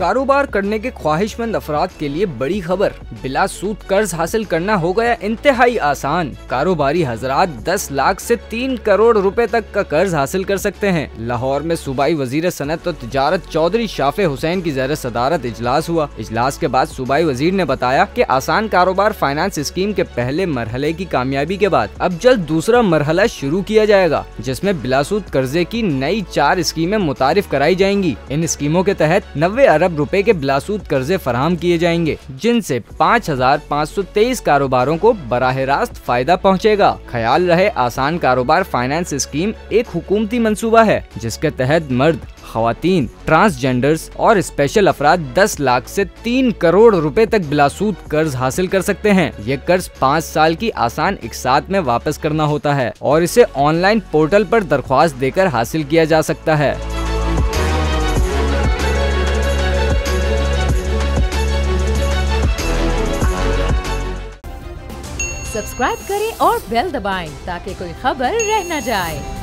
कारोबार करने के ख्वाहिशमंद अफराद के लिए बड़ी खबर, बिला सूद कर्ज हासिल करना हो गया इंतहाई आसान। कारोबारी हजरात 10 लाख से 3 करोड़ रुपए तक का कर्ज हासिल कर सकते हैं। लाहौर में सूबाई वजीर सनत और तिजारत चौधरी शाफे हुसैन की ज़ेर सदारत इजलास हुआ। इजलास के बाद सूबाई वजीर ने बताया कि आसान कारोबार फाइनेंस स्कीम के पहले मरहले की कामयाबी के बाद अब जल्द दूसरा मरहला शुरू किया जाएगा, जिसमें बिलासूद कर्जे की नई 4 स्कीमें मुतारिफ कराई जाएंगी। इन स्कीमों के तहत 90 अरब रुपए के बिलासूद कर्जे फराहम किए जाएंगे, जिनसे 5523 कारोबारों को बराह रास्त फायदा पहुंचेगा। ख्याल रहे, आसान कारोबार फाइनेंस स्कीम एक हुकूमती मंसूबा है जिसके तहत मर्द, खवातीन, ट्रांसजेंडर्स और स्पेशल अफराद 10 लाख से 3 करोड़ रुपए तक बिलासूद कर्ज हासिल कर सकते हैं। ये कर्ज 5 साल की आसान इकसात में वापस करना होता है और इसे ऑनलाइन पोर्टल पर दरख्वास्त देकर हासिल किया जा सकता है। सब्सक्राइब करें और बेल दबाएं ताकि कोई खबर रह न जाए।